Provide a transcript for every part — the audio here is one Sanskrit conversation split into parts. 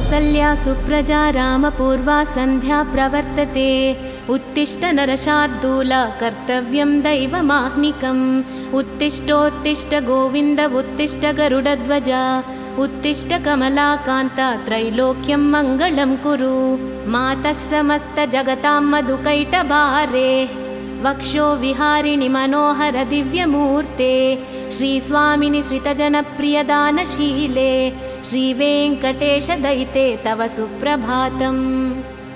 कौसल्या सुप्रजा रामपूर्वा सन्ध्या प्रवर्तते। उत्तिष्ठ नरशार्दूल कर्तव्यं दैवमाह्निकम्। उत्तिष्ठोत्तिष्ठ गोविन्द उत्तिष्ठ गरुडध्वज। उत्तिष्ठ कमलाकान्त त्रैलोक्यं मङ्गलं कुरु। मातः समस्त जगतां मधुकैटभारे। वक्षो विहारिणि मनोहर दिव्यमूर्ते। श्रीस्वामिनि श्रितजनप्रियदानशीले। श्रीवेङ्कटेश दयिते तव सुप्रभातम्।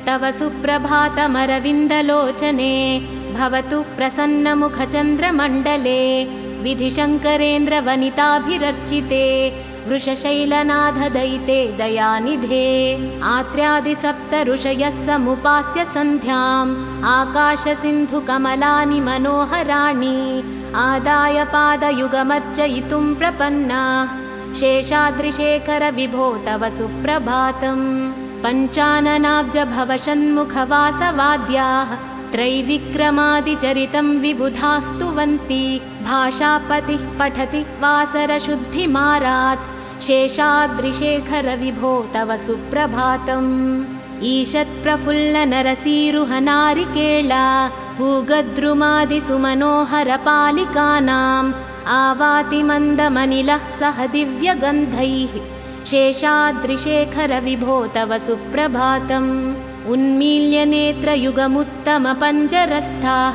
तव सुप्रभातमरविन्दलोचने। भवतु प्रसन्नमुखचन्द्रमण्डले। विधिशङ्करेन्द्र वनिताभिरर्चिते। वृषशैलनाथ दयिते दयानिधे। आत्र्यादिसप्त ऋषयः समुपास्य सन्ध्याम्। आकाशसिन्धुकमलानि मनोहराणि। आदाय पादयुगमर्चयितुं प्रपन्नाः। शेषाद्रिशेखर विभो तव सुप्रभातम्। पञ्चाननाब्ज भवषण्मुखवासवाद्याः। त्रैविक्रमादिचरितं विबुधास्तुवन्ति। भाषापतिः पठति वासरशुद्धिमारात्। शेषाद्रिशेखर विभो तव सुप्रभातम्। ईषत्प्रफुल्लनरसीरुहनारिकेला। पूगद्रुमादिसुमनोहरपालिकानाम्। आवाति मन्दमनिलः सह दिव्यगन्धैः। शेषाद्रिशेखर विभो तव सुप्रभातम्। उन्मील्य नेत्रयुगमुत्तमपञ्जरस्थाः।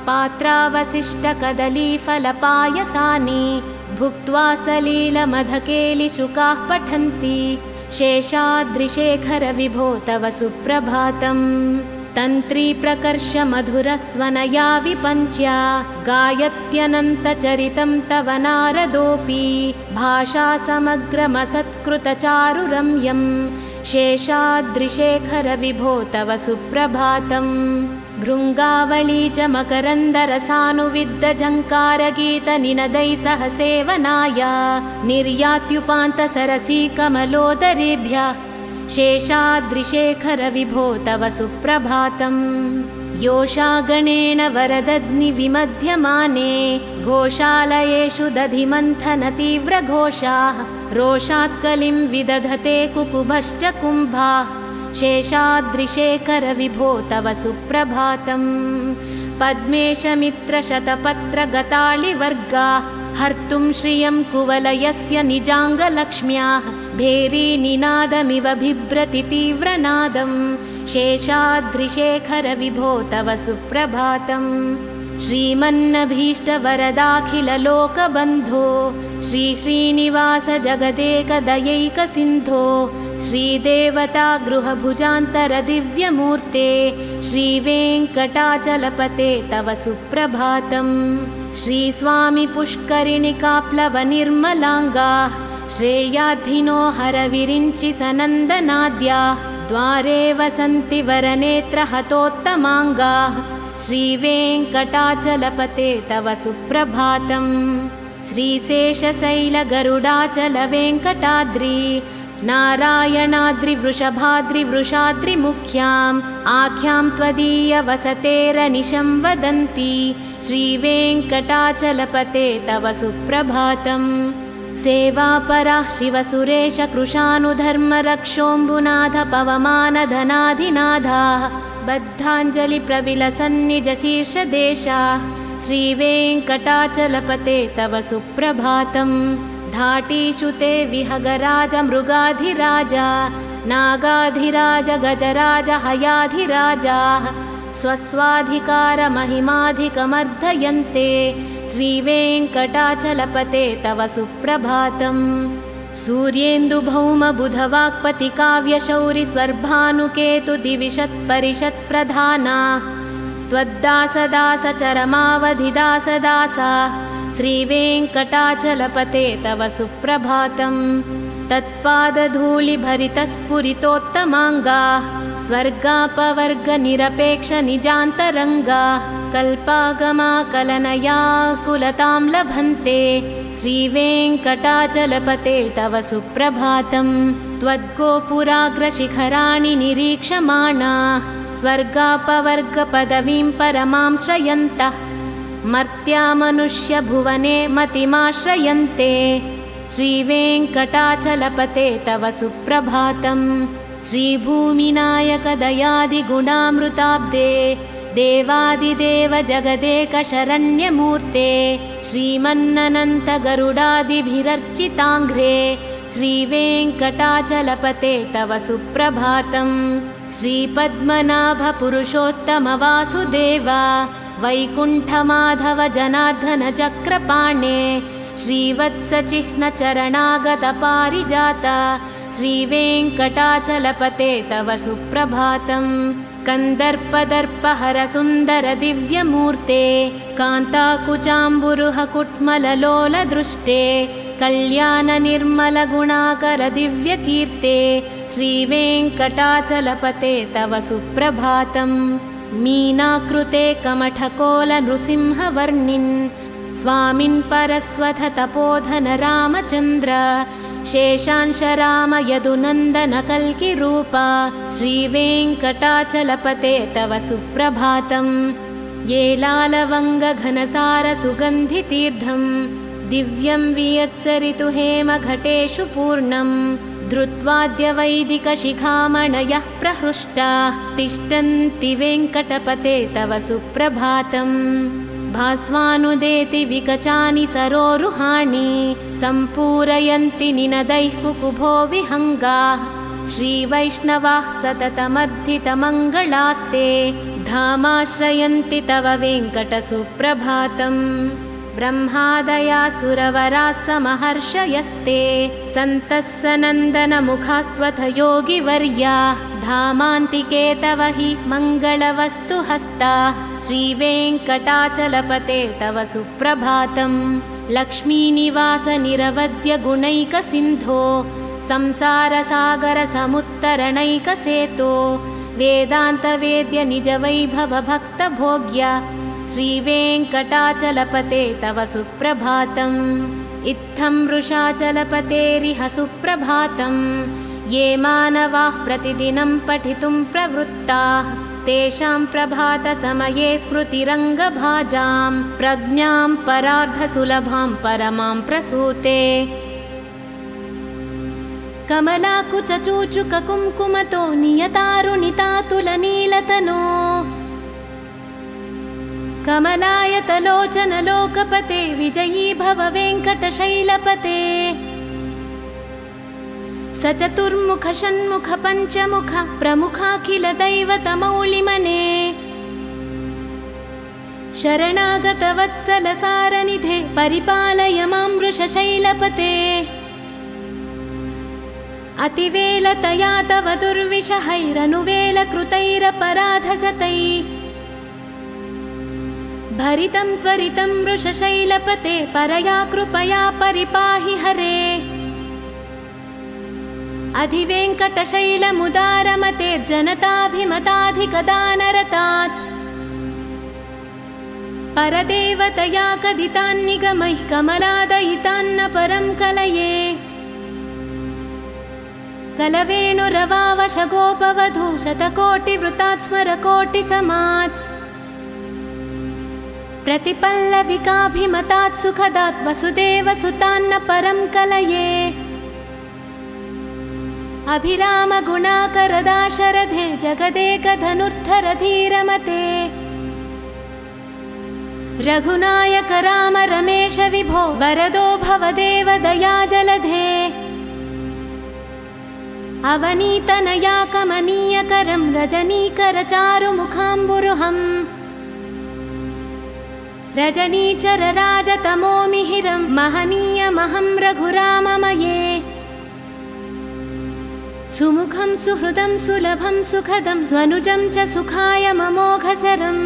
पात्रावशिष्टकदलीफलपायसानि। भुक्त्वा सलीलमधकेलिशुकाः पठन्ति। शेषाद्रिशेखर विभो तव सुप्रभातम्। तन्त्री प्रकर्ष मधुरस्वनया विपञ्च्या। गायत्यनन्तचरितं तव नारदोऽपि। भाषा समग्रमसत्कृतचारुरम्यम्। शेषाद्रिशेखर विभो तव सुप्रभातम्। भृङ्गावली च मकरन्दरसानुविद्धझङ्कारगीतनिनदैः सह सेवनाय। निर्यात्युपान्तसरसी कमलोदरेभ्यः। शेषाद्रिशेखर विभो तव सुप्रभातम्। योषागणेन वरदग्निविमध्यमाने। घोषालयेषु दधिमन्थनतीव्रघोषाः। रोषात्कलिं विदधते कुकुभश्च कुम्भाः। शेषाद्रिशेखर विभो तव सुप्रभातम्। पद्मेशमित्रशतपत्रगतालिवर्गाः। हर्तुं श्रियं कुवलयस्य निजाङ्गलक्ष्म्याः। भेरीनिनादमिव बिभ्रति तीव्रनादम्। शेषाद्रिशेखर विभो तव सुप्रभातम्। श्रीमन्नभीष्टवरदाखिललोकबन्धो। श्रीश्रीनिवास जगदेकदयैकसिन्धो। श्रीदेवता गृहभुजान्तरदिव्यमूर्ते। श्रीवेङ्कटाचलपते तव सुप्रभातम्। श्रीस्वामि पुष्करिणिकाप्लवनिर्मलाङ्गाः। श्रेयाधिनो हरविरिञ्चि सनन्दनाद्याः। द्वारे वसन्ति वरनेत्रहतोत्तमाङ्गाः। श्रीवेङ्कटाचलपते तव सुप्रभातम्। श्रीशेषशैलगरुडाचलवेङ्कटाद्रि। नारायणाद्रिवृषभाद्रिवृषाद्रिमुख्याम्। आख्यां त्वदीयवसतेरनिशं वदन्ति। श्रीवेङ्कटाचलपते तव सुप्रभातम्। सेवापराः शिवसुरेश कृशानुधर्मरक्षोऽम्बुनाथ पवमानधनाधिनाथाः। बद्धाञ्जलिप्रविलसन्निजशीर्षदेशाः। श्रीवेङ्कटाचलपते तव सुप्रभातम्। धाटीषु ते विहगराज मृगाधिराजा। नागाधिराज गजराज हयाधिराजाः। स्वस्वाधिकारमहिमाधिकमर्धयन्ते। श्रीवेङ्कटाचलपते तव सुप्रभातम्। सूर्येन्दुभौमबुधवाक्पतिकाव्यशौरिस्वर्भानुकेतुदिविशत्परिषत्प्रधानाः। त्वद्दासदासचरमावधिदासदासाः। श्रीवेङ्कटाचलपते तव सुप्रभातम्। तत्पादधूलिभरितस्फुरितोत्तमाङ्गाः। स्वर्गापवर्गनिरपेक्षनिजान्तरङ्गाः। कल्पागमाकलनयाकुलतां लभन्ते। श्रीवेङ्कटाचलपते तव सुप्रभातम्। त्वद्गोपुराग्रशिखराणि निरीक्षमाणाः। स्वर्गापवर्गपदवीं परमां श्रयन्तः। मर्त्या मनुष्यभुवने मतिमाश्रयन्ते। श्रीवेङ्कटाचलपते तव सुप्रभातम्। श्रीभूमिनायकदयादिगुणामृताब्दे देवादिदेव जगदेकशरण्यमूर्ते श्रीमन्ननन्तगरुडादिभिरर्चिताङ्घ्रे श्रीवेङ्कटाचलपते तव सुप्रभातम्। श्रीपद्मनाभपुरुषोत्तमवासुदेव वैकुण्ठमाधव जनार्दन चक्रपाणे श्रीवत्सचिह्नचरणागतपारिजात श्रीवेङ्कटाचलपते तव सुप्रभातम्। कन्दर्पदर्पहर सुन्दर दिव्यमूर्ते कान्ताकुचाम्बुरुह कुट्मललोलदृष्टे कल्याण निर्मल गुणाकर दिव्यकीर्ते श्रीवेङ्कटाचलपते तव सुप्रभातम्। मीनाकृते कमठकोल नृसिंहवर्णिन् स्वामिन् परस्वथ तपोधन रामचन्द्र शेषांश राम यदुनन्दन कल्किरूप श्रीवेङ्कटाचलपते तव सुप्रभातम्। ये लालवङ्गघनसार सुगन्धितीर्थं दिव्यं वियत्सरितु हेमघटेषु पूर्णं धृत्वाद्यवैदिकशिखामणयः प्रहृष्टाः तिष्ठन्ति वेङ्कटपते तव सुप्रभातम्। भास्वानुदेति विकचानि सरोरुहाणि सम्पूरयन्ति निनदैः कुकुभो विहङ्गाः श्रीवैष्णवाः सततमर्धितमङ्गलास्ते धामाश्रयन्ति तव वेङ्कटसुप्रभातम्। ब्रह्मादयासुरवराः समहर्षयस्ते सन्तः सनन्दनमुखास्त्वथ योगिवर्याः धामान्तिके तव हि मङ्गलवस्तुहस्ताः श्रीवेङ्कटाचलपते तव सुप्रभातम्। लक्ष्मीनिवास निरवद्य गुणैकसिन्धो संसारसागरसमुत्तरणैकसेतो वेदान्तवेद्य निजवैभव भक्तभोग्य श्रीवेङ्कटाचलपते तव सुप्रभातम्। इत्थं वृषाचलपतेरिह सुप्रभातम्। ये मानवाः प्रतिदिनं पठितुं प्रवृत्ताः तेषां प्रभातसमये स्मृतिरङ्गभाजां प्रज्ञां परार्धसुलभां परमां प्रसूते। कमलाकुचूचुककुङ्कुमतो नियतारुणितातुलनीलतनो कमलायतलोचन लोकपते विजयी भव वेङ्कटशैलपते। सचतुर्मुख षण्मुख पञ्चमुख प्रमुखाखिल दैवतमौलिमने शरणागत वत्सल सारनिधे परिपालय मां वृषशैलपते। अतिवेलतया तव दुर्विषहैरनुवेलकृतैरपराधशतैः भरितं त्वरितं वृषशैलपते परया कृपया परिपाहि हरे। अधिवेङ्कटशैलमुदारमतेर्जनताभिमताधिकदानरतात् परदेवतया कथितान्निगमैः कमलादयितान्न परं कलये। कलवेणुरवावशगोपवधू शतकोटिवृतात् स्मरकोटिसमात् प्रतिपल्लविकाभिमतात् सुखदात् वसुदेवसुतान्न परं कलये। अभिरामगुणाकरदाशरथे जगदेकधनुर्धरधीरमते रघुनायक राम रमेश विभो वरदो भवदेव दयाजलधे। अवनीतनया कमनीयकरं रजनीकरचारुमुखाम्बुरुहम् रजनीचरराजतमोमिहिरं महनीयमहं रघुराममये। सुमुखं सुहृदं सुलभं सुखदं स्वनुजं च सुखाय ममोघसरम्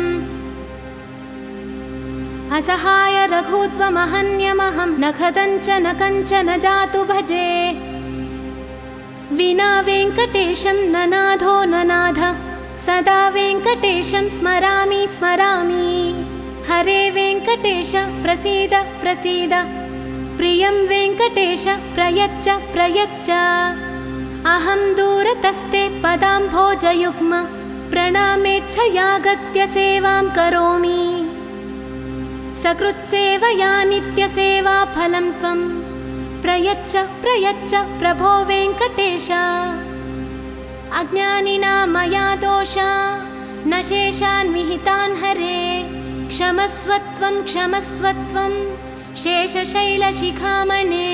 असहाय रघुत्वमहन्यमहं न कथञ्चन कञ्चन जातु भजे। विना वेङ्कटेशं न नाथो न नाथ सदा वेङ्कटेशं स्मरामि स्मरामि। हरे वेङ्कटेश प्रसीद प्रसीद प्रियं वेङ्कटेश प्रयच्छ प्रयच्छ। अहं दूरतस्ते पदाम्भोजयुग्म प्रणामेच्छयागत्य सेवां करोमि। सकृत्सेवया नित्यसेवाफलं त्वं प्रयच्छ प्रयच्छ प्रभो वेङ्कटेश। अज्ञानिना मया दोषा न शेषान् विहितान् हरे क्षमस्वत्वं क्षमस्वत्वं शेषशैलशिखामणे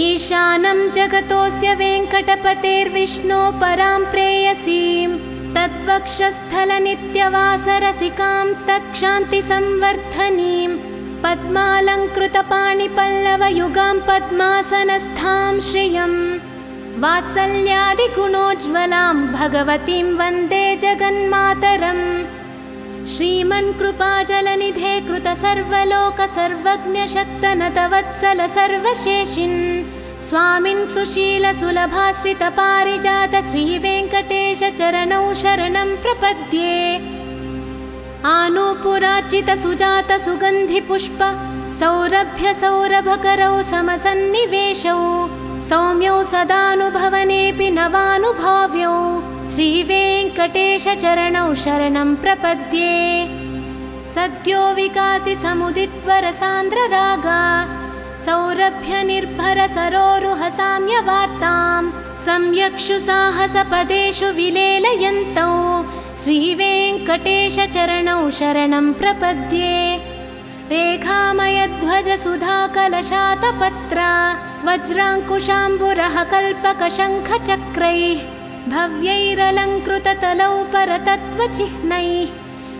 ईशानं जगतोऽस्य वेङ्कटपतेर्विष्णो परां प्रेयसीं तद्वक्षस्थलनित्यवासरसिकां तत्क्षान्तिसंवर्धनीं पद्मालङ्कृतपाणिपल्लवयुगां पद्मासनस्थां श्रियम् वात्सल्यादिगुणोज्ज्वलां भगवतीं वन्दे जगन्मातरम् श्रीमन्कृपाजलनिधे कृतसर्वलोकसर्वज्ञशक्तनतवत्सल सर्वशेषिन् स्वामिन् सुशीलसुलभाश्रितपारिजात श्रीवेङ्कटेशचरणौ शरणं प्रपद्ये आनूपुरार्चितसुजातसुगन्धिपुष्प सौरभ्यसौरभकरौ समसन्निवेशौ सौम्यौ सदानुभवनेऽपि नवानुभाव्यौ श्रीवेङ्कटेशचरणौ शरणं प्रपद्ये सद्यो विकासि समुदित्वरसान्द्ररागा सौरभ्यनिर्भरसरोरुहसाम्यवार्तां सम्यक्षु साहसपदेषु विलेलयन्तौ श्रीवेङ्कटेशचरणौ शरणं प्रपद्ये रेखामयध्वजसुधाकलशातपत्र वज्राङ्कुशाम्बुरः कल्पकशङ्खचक्रैः भव्यैरलङ्कृततलौ परतत्त्वचिह्नैः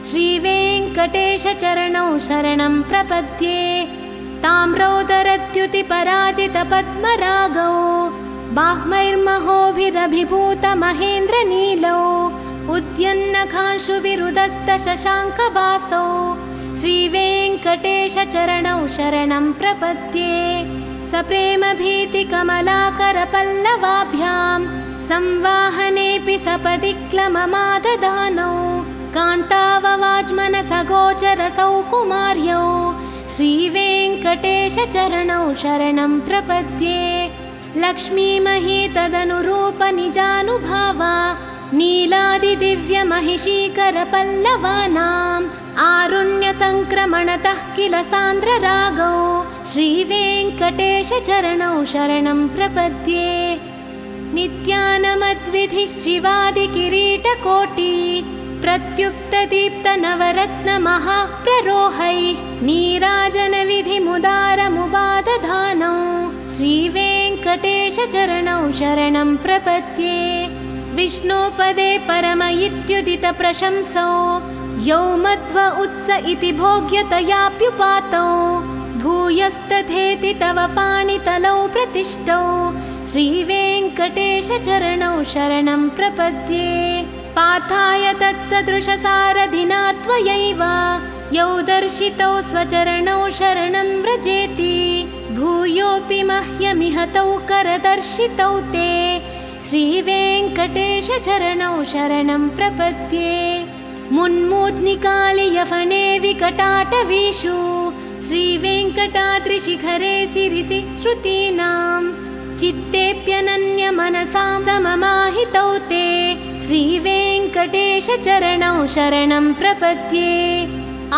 श्रीवेङ्कटेशचरणौ शरणं प्रपद्ये ताम्रौदरद्युतिपराजितपद्मरागौ बाह्मैर्महोभिरभिभूतमहेन्द्रनीलौ उद्यन्नखांशुभिरुदस्तशशाङ्कवासौ श्रीवेङ्कटेशचरणौ शरणं प्रपद्ये सप्रेमभीतिकमलाकरपल्लवाभ्यां संवाहनेऽपि सपदि क्लममाददानौ कान्ताववाज्मनसगोचरसौ कुमार्यौ श्रीवेङ्कटेशचरणौ शरणं प्रपद्ये लक्ष्मीमही तदनुरूपनिजानुभावा नीलादिदिव्यमहिषीकरपल्लवानाम् आरुण्यसङ्क्रमणतः किल सान्द्ररागौ श्रीवेङ्कटेशचरणौ शरणं प्रपद्ये नित्यानमद्विधिः शिवादिकिरीटकोटि प्रत्युक्तदीप्तनवरत्नमहाप्ररोहैः नीराजनविधिमुदारमुपादधानौ श्रीवेङ्कटेशचरणौ शरणं प्रपद्ये विष्णोपदे परम इत्युदितप्रशंसौ यौ मध्व उत्स इति भोग्यतयाप्युपातौ भूयस्तथेति तव पाणितलौ प्रतिष्ठौ श्रीवेङ्कटेशचरणौ शरणं प्रपद्ये पार्थाय तत्सदृशसारथिना त्वयैव यौ दर्शितौ स्वचरणौ शरणं व्रजेति भूयोऽपि मह्यमिह तौ करदर्शितौ ते श्रीवेङ्कटेशचरणौ शरणं प्रपद्ये मुन्मूद्निकालियफने विकटाटवीषु श्रीवेङ्कटाद्रिशिखरे सिरिसि श्रुतीनां चित्तेऽप्यनन्यमनसां सममाहितौ ते श्रीवेङ्कटेशचरणौ शरणं प्रपद्ये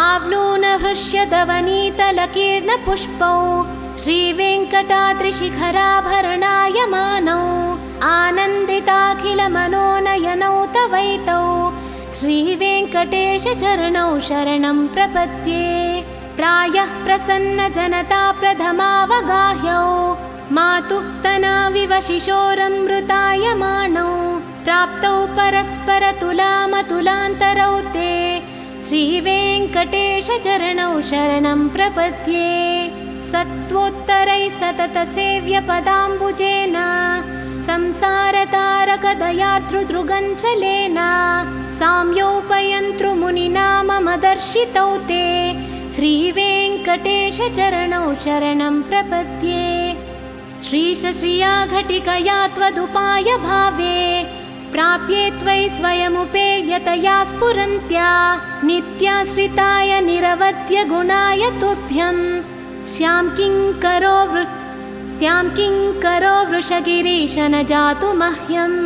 आवलूनहृष्यदवनीतलकीर्णपुष्पौ श्रीवेङ्कटाद्रिशिखराभरणायमानौ आनन्दिताखिलमनोनयनौ तवैतौ श्रीवेङ्कटेशचरणौ शरणं प्रपद्ये प्रायः प्रसन्नजनता प्रथमावगाह्यौ मातुः स्तनाविव शिशोरमृतायमानौ प्राप्तौ परस्परतुलामतुलान्तरौ ते श्रीवेङ्कटेशचरणौ शरणं प्रपद्ये सत्त्वोत्तरैः सततसेव्यपदाम्बुजेन संसारतारकदयार्द्रुदृगञ्चलेन साम्योपयन्तृमुनिना मम दर्शितौ ते श्रीवेङ्कटेशचरणौ शरणं प्रपद्ये श्रीशश्रिया घटिकया त्वदुपाय भावे प्राप्ये त्वयि स्वयमुपेयतया स्फुरन्त्या नित्याश्रिताय निरवध्य गुणाय तुभ्यं स्यां किङ्करो वृषगिरीश न जातु मह्यम्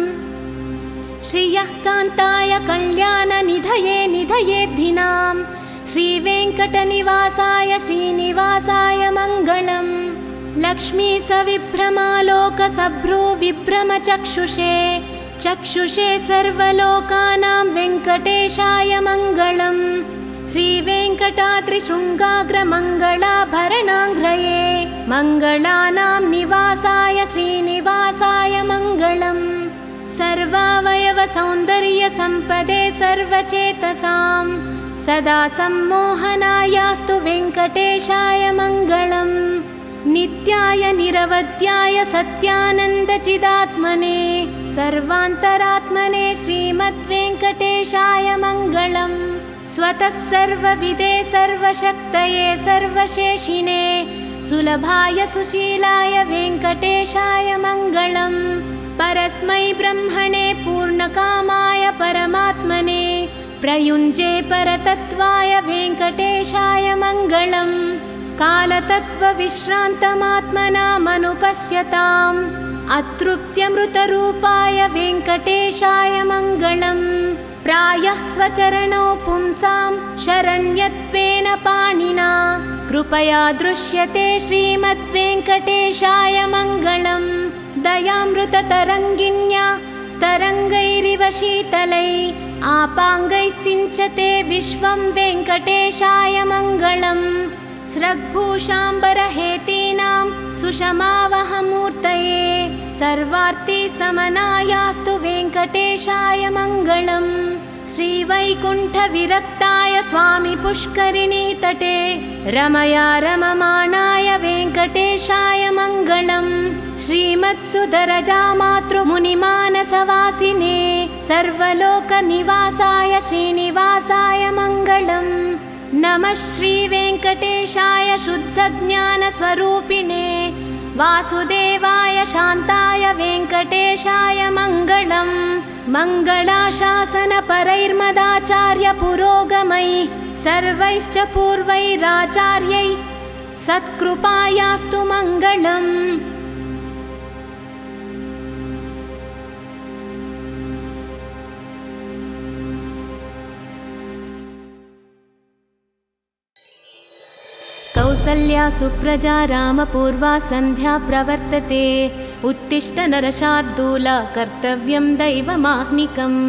श्रियः कान्ताय कल्याणनिधये निधयेऽर्धिनां श्रीवेङ्कटनिवासाय श्रीनिवासाय मङ्गलम् लक्ष्मी सविभ्रमालोकसभ्रूविभ्रमचक्षुषे चक्षुषे सर्वलोकानां वेङ्कटेशाय मङ्गलम्। श्रीवेङ्कटाद्रिशृङ्गाग्रमङ्गलाभरणाङ्घ्रये मङ्गलानां निवासाय श्रीनिवासाय मङ्गलम्। सर्वावयवसौन्दर्यसम्पदे सर्वचेतसां सदा सम्मोहनायास्तु वेङ्कटेशाय मङ्गलम्। नित्याय निरवध्याय सत्यानन्दचिदात्मने सर्वान्तरात्मने श्रीमद्वेङ्कटेशाय मङ्गलम्। स्वतः सर्वविदे सर्वशक्तये सर्वशेषिणे सुलभाय सुशीलाय वेङ्कटेशाय मङ्गलम्। परस्मै ब्रह्मणे पूर्णकामाय परमात्मने प्रयुञ्जे परतत्त्वाय वेङ्कटेशाय मङ्गलम्। कालतत्त्वविश्रान्तमात्मनामनुपश्यताम् अतृप्त्यमृतरूपाय वेङ्कटेशाय मङ्गलम्। प्रायः स्वचरणौ पुंसां शरण्यत्वेन पाणिना कृपया दृश्यते श्रीमद्वेङ्कटेशाय मङ्गलम्। दयामृततरङ्गिण्या स्तरङ्गैरिव शीतलै आपाङ्गैः सिञ्चते विश्वं वेङ्कटेशाय मङ्गलम्। स्रग्भूषाम्बरहेतीनां सुषमावहमूर्तये सर्वार्तिसमनायास्तु वेङ्कटेशाय मङ्गलम्। श्रीवैकुण्ठविरक्ताय स्वामी पुष्करिणीतटे रमया रममाणाय वेङ्कटेशाय मङ्गलम्। श्रीमत्सुदरजामातृमुनिमानसवासिने सर्वलोकनिवासाय श्रीनिवासाय मङ्गलम्। नमः श्रीवेङ्कटेशाय शुद्धज्ञानस्वरूपिणे वासुदेवाय शान्ताय वेङ्कटेशाय मङ्गलम्। मङ्गलाशासनपरैर्मदाचार्यपुरोगमैः सर्वैश्च पूर्वैराचार्यैः सत्कृपायास्तु मङ्गलम्। कौसल्या सुप्रजा रामपूर्वा सन्ध्या प्रवर्तते। उत्तिष्ठ नरशार्दूल कर्तव्यं दैवमाह्निकम्।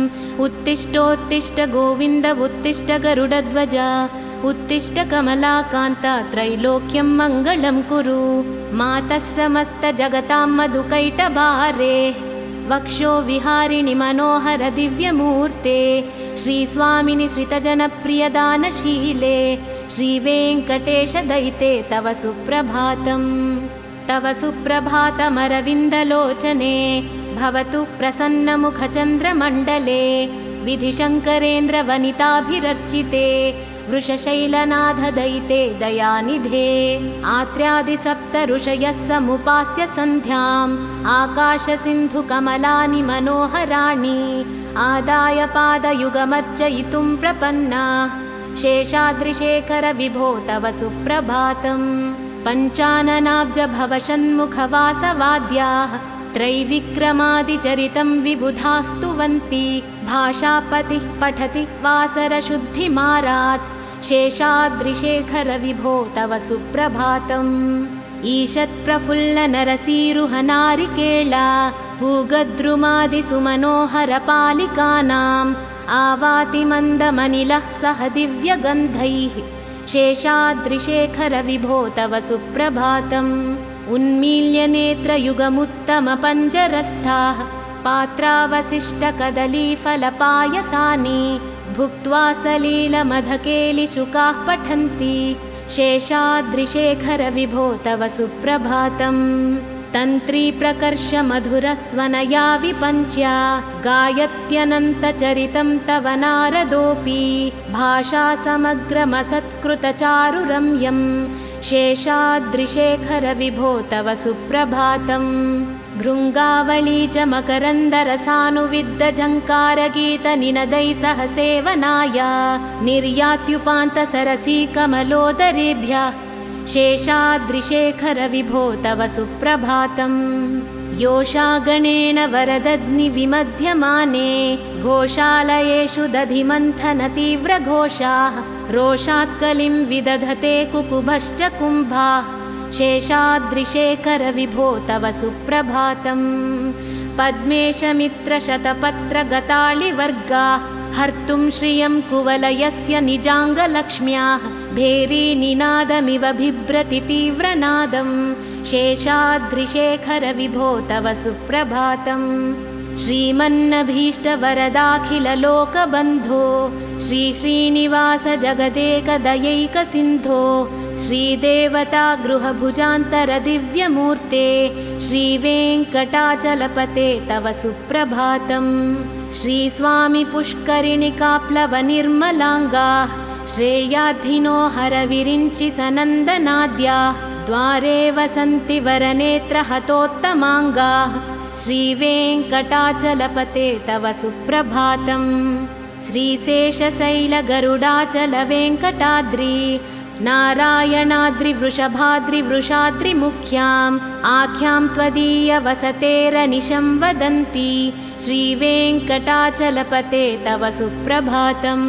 उत्तिष्ठोत्तिष्ठ गोविन्द उत्तिष्ठ गरुडध्वज उत्तिष्ठ कमलाकान्त त्रैलोक्यं मङ्गलं कुरु। मातः समस्तजगतां मधुकैटभारे वक्षो विहारिणि मनोहर दिव्यमूर्ते श्रीस्वामिनि श्रितजनप्रियदानशीले श्रीवेङ्कटेशदयिते तव सुप्रभातम्। तव सुप्रभातमरविन्दलोचने भवतु प्रसन्नमुखचन्द्रमण्डले विधिशङ्करेन्द्रवनिताभिरर्चिते वृषशैलनाथदयिते दयानिधे। आत्र्यादिसप्त ऋषयः समुपास्य सन्ध्याम् आकाशसिन्धुकमलानि मनोहराणि आदाय पादयुगमर्चयितुं प्रपन्नाः शेषाद्रिशेखर विभो तव सुप्रभातम्। पञ्चाननाब्ज भवषण्मुखवासवाद्याः त्रैविक्रमादिचरितं विबुधास्तुवन्ति भाषापतिः पठति वासरशुद्धिमारात् शेषाद्रिशेखर विभो तव सुप्रभातम्। ईषत्प्रफुल्लनरसीरुहनारिकेला पूगद्रुमादिसुमनोहरपालिकानाम् आवातिमन्दमनिलः सह दिव्यगन्धैः शेषाद्रिशेखर विभो तव सुप्रभातम्। उन्मील्यनेत्रयुगमुत्तमपञ्जरस्थाः पात्रावशिष्टकदलीफलपायसानि भुक्त्वा सलीलमधकेलिशुकाः पठन्ति शेषाद्रिशेखर विभो तव सुप्रभातम्। तन्त्रीप्रकर्षमधुरस्वनया विपञ्च्या गायत्यनन्तचरितं तव नारदोऽपि भाषासमग्रमसत्कृतचारुरम्यम् शेषाद्रिशेखर विभो तव सुप्रभातम्। भृङ्गावली च मकरन्दरसानुविद्धझङ्कारगीतनिनदैः सह सेवनाय निर्यात्युपान्तसरसीकमलोदरेभ्यः शेषाद्रिशेखर विभो तव सुप्रभातम्। योषागणेन वरदग्निविमध्यमाने घोषालयेषु दधिमन्थनतीव्रघोषाः रोषात्कलिं विदधते कुकुभश्च कुम्भाः शेषाद्रिशेखर विभो तव सुप्रभातम्। पद्मेशमित्रशतपत्रगतालिवर्गाः हर्तुं श्रियं कुवलयस्य निजाङ्गलक्ष्म्याः भेरीनिनादमिव बिभ्रति तीव्रनादं शेषाद्रिशेखरविभो तव सुप्रभातम् श्रीमन्नभीष्टवरदाखिललोकबन्धो श्रीश्रीनिवास जगदेकदयैकसिन्धो श्रीदेवता गृहभुजान्तरदिव्यमूर्ते श्रीवेङ्कटाचलपते तव सुप्रभातम् श्रीस्वामि पुष्करिणिकाप्लवनिर्मलाङ्गाः श्रेयाधिनो हरविरिञ्चि सनन्दनाद्याः द्वारे वसन्ति वरनेत्रहतोत्तमाङ्गाः श्रीवेङ्कटाचलपते तव सुप्रभातम् श्रीशेषशैलगरुडाचलवेङ्कटाद्रि नारायणाद्रिवृषभाद्रिवृषाद्रिमुख्याम् आख्यां त्वदीयवसतेरनिशं वदन्ति श्रीवेङ्कटाचलपते तव सुप्रभातम्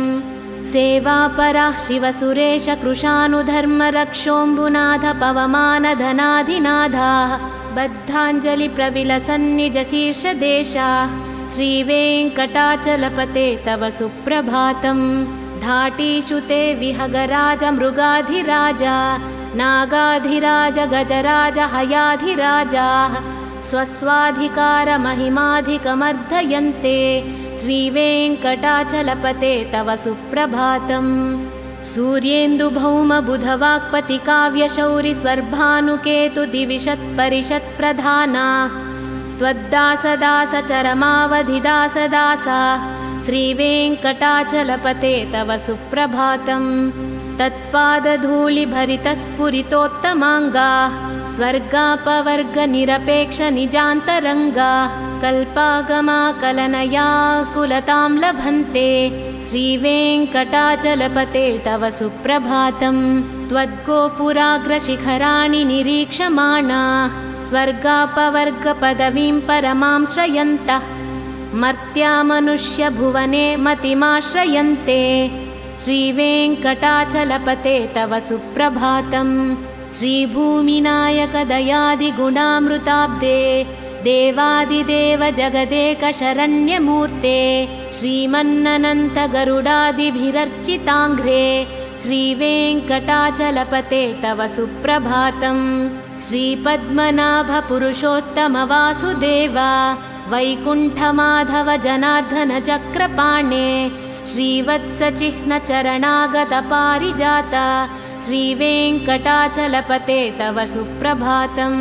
सेवापराः शिवसुरेशकृशानुधर्मरक्षोऽम्बुनाथ पवमानधनाधिनाथाः बद्धाञ्जलिप्रविलसन्निजशीर्षदेशाः श्रीवेङ्कटाचलपते तव सुप्रभातम् धाटीषु ते विहगराज मृगाधिराजा नागाधिराज गजराज हयाधिराजाः स्वस्वाधिकारमहिमाधिकमर्धयन्ते श्रीवेङ्कटाचलपते तव सुप्रभातम् सूर्येन्दुभौमबुधवाक्पतिकाव्यशौरिस्वर्भानुकेतुदिविशत्परिषत्प्रधानाः त्वद्दासदासचरमावधिदासदासाः श्रीवेङ्कटाचलपते तव सुप्रभातम् तत्पादधूलिभरितस्फुरितोत्तमाङ्गाः स्वर्गापवर्गनिरपेक्षनिजान्तरङ्गाः कल्पागमाकलनयाकुलतां लभन्ते श्रीवेङ्कटाचलपते तव सुप्रभातम् त्वद्गोपुराग्रशिखराणि निरीक्षमाणाः स्वर्गापवर्गपदवीं परमां श्रयन्तः मर्त्या मनुष्यभुवने मतिमाश्रयन्ते श्रीवेङ्कटाचलपते तव सुप्रभातम् श्रीभूमिनायकदयादिगुणामृताब्दे देवादिदेव जगदेकशरण्यमूर्ते श्रीमन्ननन्तगरुडादिभिरर्चिताङ्घ्रे श्रीवेङ्कटाचलपते तव सुप्रभातम् श्रीपद्मनाभपुरुषोत्तमवासुदेव वैकुण्ठमाधव जनार्दन चक्रपाणे श्रीवत्सचिह्नचरणागतपारिजात श्रीवेङ्कटाचलपते तव सुप्रभातम्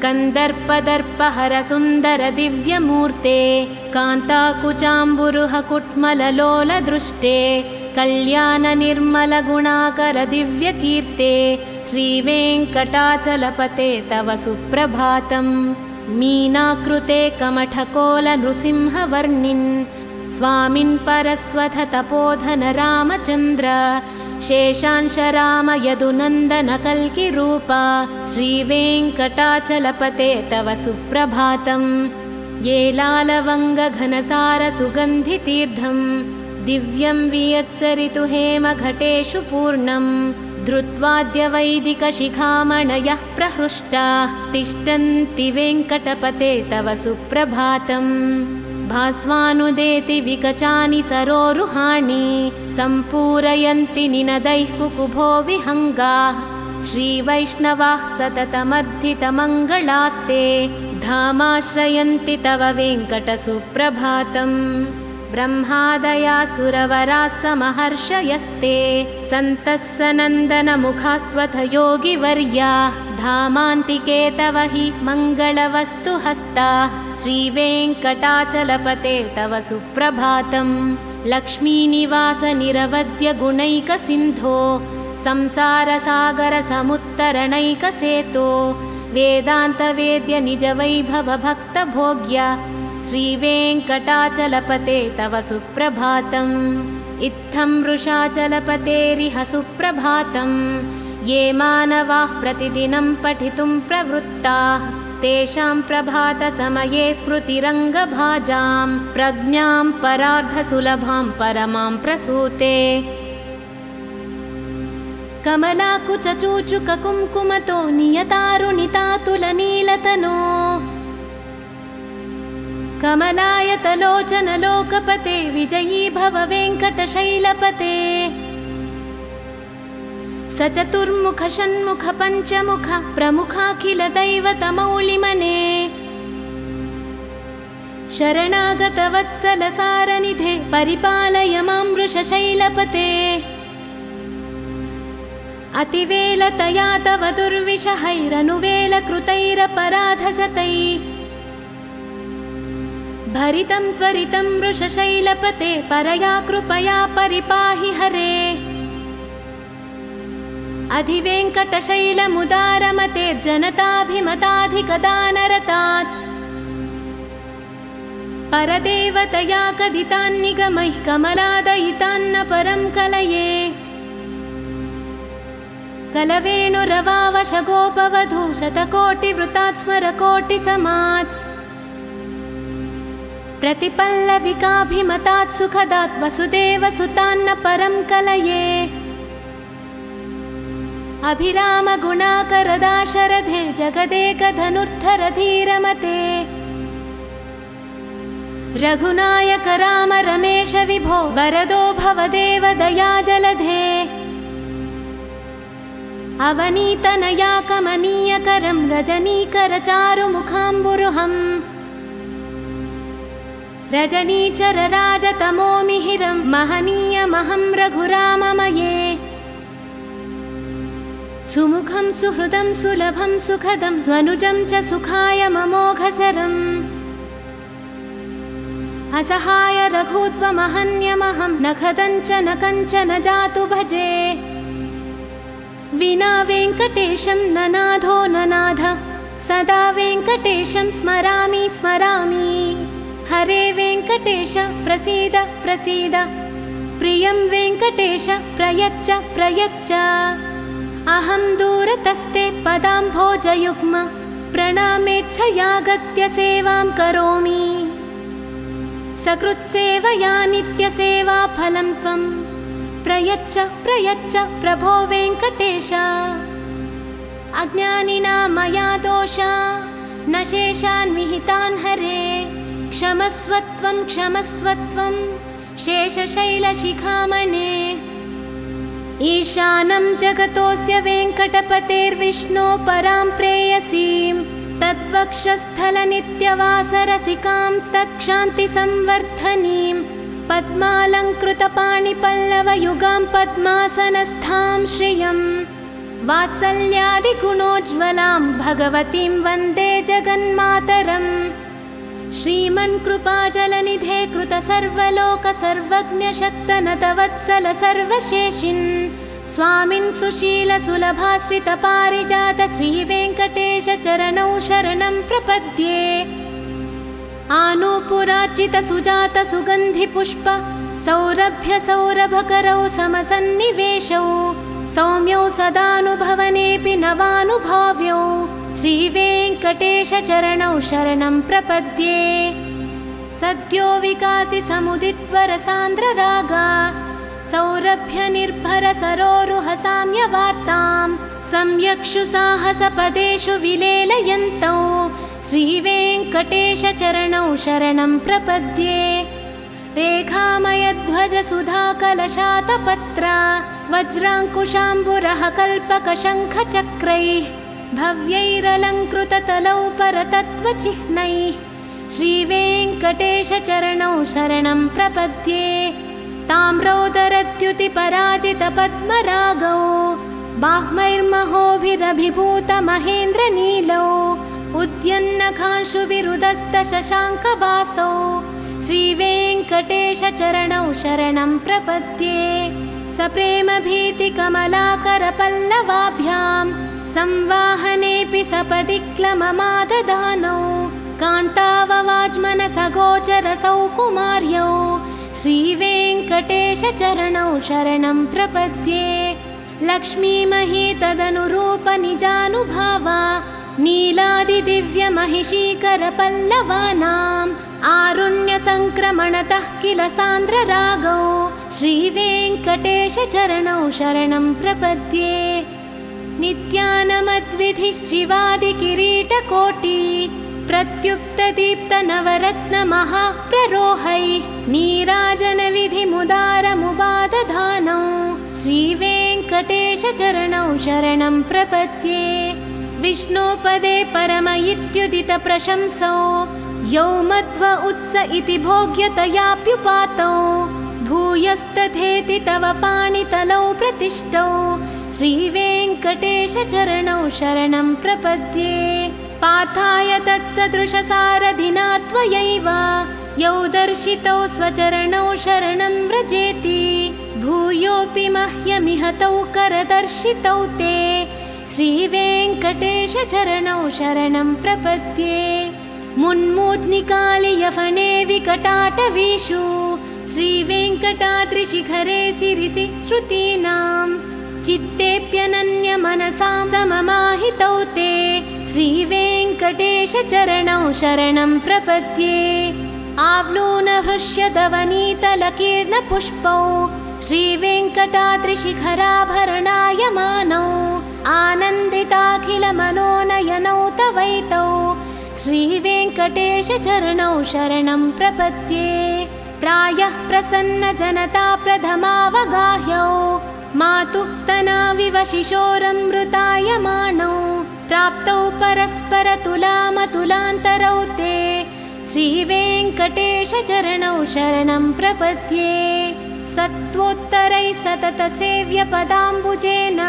कन्दर्पदर्पहरसुन्दरदिव्यमूर्ते कान्ताकुचाम्बुरुहकुट्मललोलदृष्टे कल्याणनिर्मलगुणाकरदिव्यकीर्ते श्रीवेङ्कटाचलपते तव सुप्रभातम् मीनाकृते कमठकोलनृसिंहवर्णिन् स्वामिन् परस्वथ तपोधन रामचन्द्र शेषांशराम यदुनन्दन कल्किरूप श्रीवेङ्कटाचलपते तव सुप्रभातम् येलालवङ्गघनसारसुगन्धितीर्थं दिव्यं वियत्सरितु हेमघटेषु पूर्णं धृत्वाद्यवैदिकशिखामणयः प्रहृष्टाः तिष्ठन्ति वेङ्कटपते तव सुप्रभातम् भास्वानुदेति विकचानि सरोरुहाणि सम्पूरयन्ति निनदैः कुकुभो विहङ्गाः श्रीवैष्णवाः सततमर्धितमङ्गलास्ते धामाश्रयन्ति तव वेङ्कटसुप्रभातम् ब्रह्मादयासुरवराः समहर्षयस्ते सन्तः सनन्दनमुखास्त्वथ योगिवर्याः धामान्तिके तव हि मङ्गलवस्तुहस्ताः श्रीवेङ्कटाचलपते तव सुप्रभातम् लक्ष्मीनिवासनिरवद्यगुणैकसिन्धो संसारसागरसमुत्तरणैकसेतो वेदान्तवेद्य निजवैभवभक्तभोग्य श्रीवेङ्कटाचलपते तव सुप्रभातम् इत्थं वृषाचलपतेरिह सुप्रभातम् ये मानवाः प्रतिदिनं पठितुं प्रवृत्ताः तेषां प्रभातसमये स्मृतिरङ्गभाजां प्रज्ञां परार्धसुलभां परमां प्रसूते कमलाकुचूचुककुङ्कुमतो नियतारुणितातुलनीलतनो कमलायतलोचन लोकपते विजयी भव वेङ्कटशैलपते सचतुर्मुख षण्मुख पञ्चमुख प्रमुखाखिल दैवतमौलिमने शरणागत वत्सल सारनिधे परिपालय मां वृषशैलपते अतिवेलतया तव दुर्विषहैरनुवेलकृतैरपराधशतैः भरितं त्वरितं वृषशैलपते परया कृपया परिपाहि हरे अधिवेङ्कटशैलमुदारमते जनताभिमताधिकदानरतात् परदेवतया कदितान्निगमैः कमलादयितान्न परं कलये कलवेणुरवावशगोपवधू शतकोटिवृतात् स्मरकोटिसमात् प्रतिपल्लविकाभिमतात् सुखदात् वसुदेवसुतान्न परं कलये अभिरामगुणाकरदाशरथे जगदेकधनुर्धरधीरमते रघुनायक राम रमेश विभो वरदो भवदेव दयाजलधे अवनीतनया कमनीयकरं रजनीकरचारुमुखाम्बुरुहम् रजनीचरराजतमोमिहिरं महनीयमहं रघुराममये सुमुखं सुहृदं सुलभं सुखदं स्वनुजं च सुखाय ममोघशरम् असहाय रघुत्वमहन्यमहं न खदञ्च न कञ्चन जातु भजे विना वेङ्कटेशं न नाथो न नाथ सदा वेङ्कटेशं स्मरामि स्मरामि हरे वेङ्कटेश प्रसीद प्रसीद प्रियं वेङ्कटेश प्रयच्छ प्रयच्छ अहं दूरतस्ते पदाम्भोजयुग्म प्रणामेच्छयागत्य सेवां करोमि सकृत्सेवया नित्यसेवाफलं त्वं प्रयच्छ प्रयच्छ प्रभो वेङ्कटेश अज्ञानिना मया दोषा न शेषान् विहितान् हरे क्षमस्वत्वं क्षमस्वत्वं शेषशैलशिखामणे ईशानं जगतोऽस्य वेङ्कटपतेर्विष्णो परां प्रेयसीं तद्वक्षस्थलनित्यवासरसिकां तत्क्षान्तिसंवर्धनीं पद्मालङ्कृतपाणिपल्लवयुगां पद्मासनस्थां श्रियं वात्सल्यादिगुणोज्ज्वलां भगवतीं वन्दे जगन्मातरम् श्रीमन्कृपाजलनिधे कृतसर्वलोकसर्वज्ञशक्तनतवत्सल सर्वशेषिन् स्वामिन् सुशीलसुलभाश्रितपारिजात श्रीवेङ्कटेशचरणौ शरणं प्रपद्ये आनूपुरार्चितसुजातसुगन्धिपुष्प सौरभ्यसौरभकरौ समसन्निवेशौ सौम्यौ सदानुभवनेऽपि नवानुभाव्यौ श्रीवेङ्कटेशचरणौ शरणं प्रपद्ये सद्यो विकासि समुदित्वरसान्द्ररागा सौरभ्यनिर्भरसरोरुहसाम्यवार्तां सम्यक्षु साहसपदेषु विलेलयन्तौ श्रीवेङ्कटेशचरणौ शरणं प्रपद्ये रेखामयध्वजसुधाकलशातपत्र वज्राङ्कुशाम्बुरः कल्पकशङ्खचक्रैः भव्यैरलङ्कृततलौ परतत्त्वचिह्नैः श्रीवेङ्कटेशचरणौ शरणं प्रपद्ये ताम्रोदरद्युतिपराजितपद्मरागौ बाह्मैर्महोभिरभिभूतमहेन्द्रनीलौ उद्यन्नखांशुभिरुदस्तशशाङ्कवासौ श्रीवेङ्कटेशचरणौ शरणं प्रपद्ये सप्रेमभीतिकमलाकरपल्लवाभ्यां संवाहनेऽपि सपदि क्लममाददानौ कान्ताववाज्मनसगोचरसौ कुमार्यौ श्रीवेङ्कटेशचरणौ शरणं प्रपद्ये लक्ष्मीमही तदनुरूपनिजानुभावा नीलादिदिव्यमहिषीकरपल्लवानाम् आरुण्यसङ्क्रमणतः किल सान्द्ररागौ श्रीवेङ्कटेशचरणौ शरणं प्रपद्ये नित्यानमद्विधिः शिवादिकिरीटकोटि प्रत्युक्तदीप्तनवरत्नमहाप्ररोहैः नीराजनविधिमुदारमुपादधानौ श्रीवेङ्कटेशचरणौ शरणं प्रपद्ये। विष्णोपदे परम इत्युदितप्रशंसौ यौ मध्व उत्स इति भोग्यतयाप्युपातौ भूयस्तथेति तव पाणितलौ प्रतिष्ठौ श्रीवेङ्कटेशचरणौ शरणं प्रपद्ये। पार्थाय तत्सदृशसारथिना त्वयैव यौ दर्शितौ स्वचरणौ शरणं व्रजेति भूयोऽपि मह्यमिह तौ करदर्शितौ ते श्रीवेङ्कटेशचरणौ शरणं प्रपद्ये। मुन्मूर्ध्निकालियफने विकटाटवीषु श्रीवेङ्कटाद्रिशिखरे शिरसि श्रुतीनां चित्तेऽप्यनन्यमनसां सममाहितौ ते श्रीवेङ्कटेशचरणौ शरणं प्रपद्ये। आवलोकनहृष्यदवनीतलकीर्णपुष्पौ श्रीवेङ्कटाद्रिशिखराभरणायमानौ आनन्दिताखिलमनोनयनौ तवैतौ श्रीवेङ्कटेशचरणौ शरणं प्रपद्ये। प्रायः प्रसन्नजनता प्रथमावगाह्यौ मातुः स्तनाविव शिशोरमृतायमानौ प्राप्तौ परस्परतुलामतुलान्तरौ ते श्रीवेङ्कटेशचरणौ शरणं प्रपद्ये। सत्त्वोत्तरैः सततसेव्यपदाम्बुजेन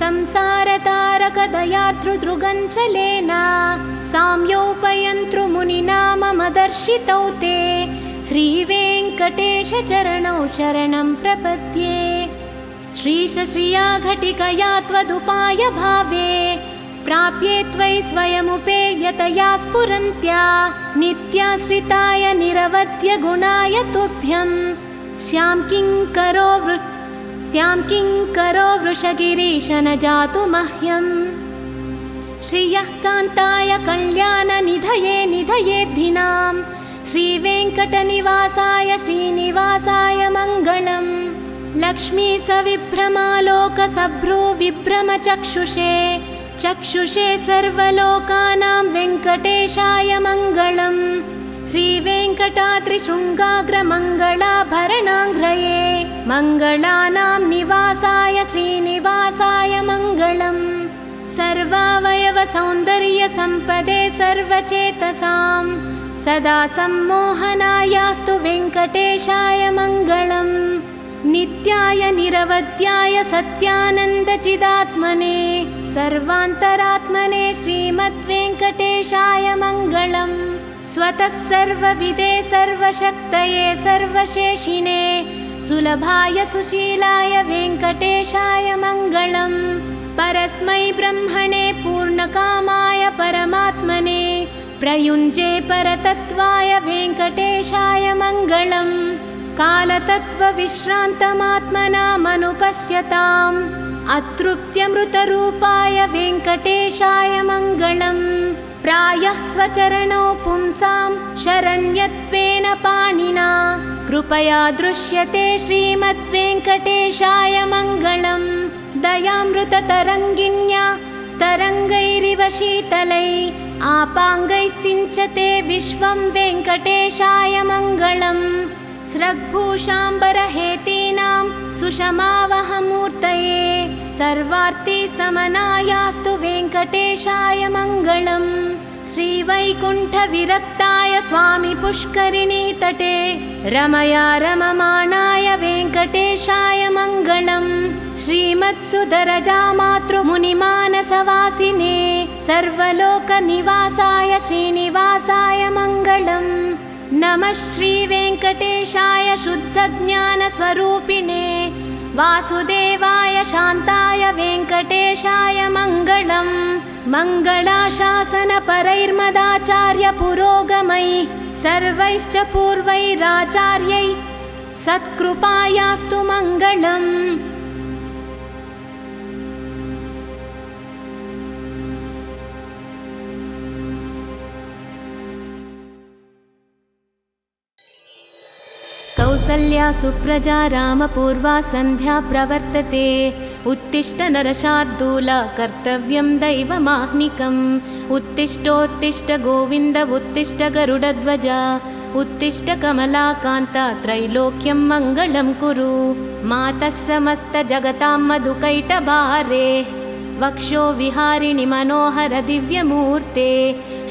संसारतारकदयार्द्रुदृगञ्चलेन साम्योपयन्तृमुनिना मम दर्शितौ ते श्रीवेङ्कटेशचरणौ शरणं प्रपद्ये। श्रीशश्रिया घटिकया त्वदुपाय भावे प्राप्ये त्वयि स्वयमुपेयतया स्फुरन्त्या नित्याश्रिताय निरवध्य गुणाय तुभ्यं स्यां किङ्करो वृषगिरीश न जातु मह्यम्। श्रियः कान्ताय कल्याणनिधये निधयेऽर्थिनां श्रीवेङ्कटनिवासाय श्रीनिवासाय मङ्गलम्। लक्ष्मी सविभ्रमालोकसभ्रूविभ्रमचक्षुषे चक्षुषे सर्वलोकानां वेङ्कटेशाय मङ्गलम्। श्रीवेङ्कटाद्रिशृङ्गाग्रमङ्गलाभरणाङ्घ्रये मङ्गलानां निवासाय श्रीनिवासाय मङ्गलम्। सर्वावयवसौन्दर्यसम्पदे सर्वचेतसां सदा सम्मोहनायास्तु वेङ्कटेशाय मङ्गलम्। नित्याय निरवध्याय सत्यानन्दचिदात्मने सर्वान्तरात्मने श्रीमद्वेङ्कटेशाय मङ्गलम्। स्वतः सर्वविदे सर्वशक्तये सर्वशेषिणे सुलभाय सुशीलाय वेङ्कटेशाय मङ्गलम्। परस्मै ब्रह्मणे पूर्णकामाय परमात्मने प्रयुञ्जे परतत्त्वाय वेङ्कटेशाय मङ्गलम्। कालतत्त्वविश्रान्तमात्मनामनुपश्यताम् अतृप्त्यमृतरूपाय वेङ्कटेशाय मङ्गलम्। प्रायः स्वचरणौ पुंसां शरण्यत्वेन पाणिना कृपया दृश्यते श्रीमद्वेङ्कटेशाय मङ्गलम्। दयामृततरङ्गिण्या स्तरङ्गैरिव शीतलैः आपाङ्गैः सिञ्चते विश्वं वेङ्कटेशाय मङ्गलम्। स्रग्भूषाम्बरहेतीनां सुषमावहमूर्तये सर्वार्तिसमनायास्तु वेङ्कटेशाय मङ्गलम्। श्रीवैकुण्ठविरक्ताय स्वामी पुष्करिणीतटे रमया रममाणाय वेङ्कटेशाय मङ्गलम्। श्रीमत्सुदरजामातृमुनिमानसवासिने सर्वलोकनिवासाय श्रीनिवासाय मङ्गलम्। नमः श्रीवेङ्कटेशाय शुद्धज्ञानस्वरूपिणे वासुदेवाय शान्ताय वेङ्कटेशाय मङ्गलम्। मङ्गलाशासनपरैर्मदाचार्यपुरोगमैः सर्वैश्च पूर्वैराचार्यैः सत्कृपायास्तु मङ्गलम्। कौसल्या सुप्रजा रामपूर्वा सन्ध्या प्रवर्तते उत्तिष्ठ नरशार्दूल कर्तव्यं दैवमाह्निकम् उत्तिष्ठोत्तिष्ठ गोविन्द उत्तिष्ठ गरुडध्वज उत्तिष्ठ कमलाकान्त त्रैलोक्यं मङ्गलं कुरु मातः समस्त जगतां मधुकैटभारे वक्षो विहारिणि मनोहर दिव्यमूर्ते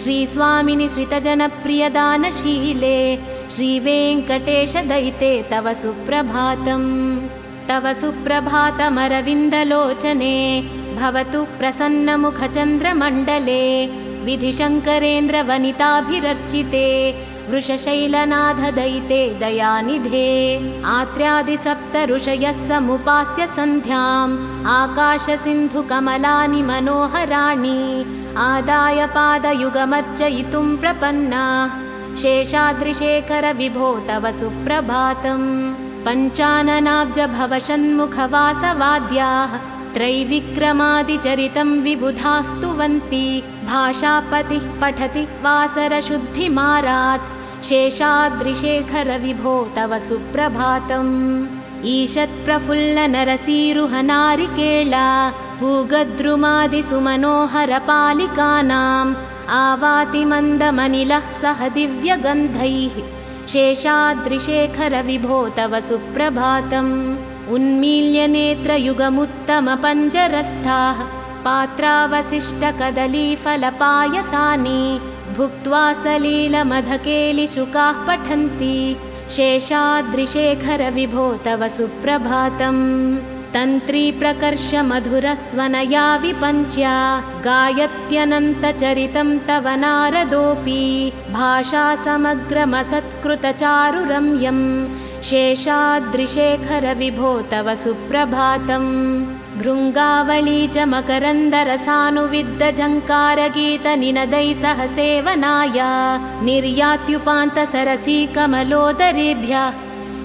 श्रीस्वामिनि श्रितजनप्रियदानशीले श्रीवेङ्कटेश दयिते तव सुप्रभातम् तव सुप्रभातमरविन्दलोचने भवतु प्रसन्नमुखचन्द्रमण्डले विधिशङ्करेन्द्रवनिताभिरर्चिते वृषशैलनाथ दयिते दयानिधे आत्र्यादिसप्त ऋषयः समुपास्य सन्ध्याम् आकाशसिन्धुकमलानि मनोहराणि आदाय पादयुगमर्चयितुं प्रपन्नाः शेषाद्रिशेखर विभो तव सुप्रभातम् पञ्चाननाब्ज भवषण्मुखवासवाद्याः त्रैविक्रमादिचरितं विबुधास्तुवन्ति भाषापतिः पठति वासरशुद्धिमारात् शेषाद्रिशेखर विभो तव सुप्रभातम् ईषत्प्रफुल्लनरसीरुहनारिकेला पूगद्रुमादिसुमनोहरपालिकानाम् आवाति मन्दमनिलः सह दिव्यगन्धैः शेषाद्रिशेखर विभो तव सुप्रभातम् उन्मील्य नेत्रयुगमुत्तमपञ्जरस्थाः पात्रावशिष्टकदलीफलपायसानि भुक्त्वा सलीलमधकेलिशुकाः पठन्ति शेषाद्रिशेखर विभो तव सुप्रभातम् तन्त्री प्रकर्ष मधुरस्वनया विपञ्च्या गायत्यनन्तचरितं तव नारदोऽपि भाषा समग्रमसत्कृतचारुरम्यम् शेषाद्रिशेखर विभो तव सुप्रभातम् भृङ्गावली च मकरन्दरसानुविद्धझङ्कारगीतनिनदैः सह सेवनाय निर्यात्युपान्तसरसी कमलोदरेभ्यः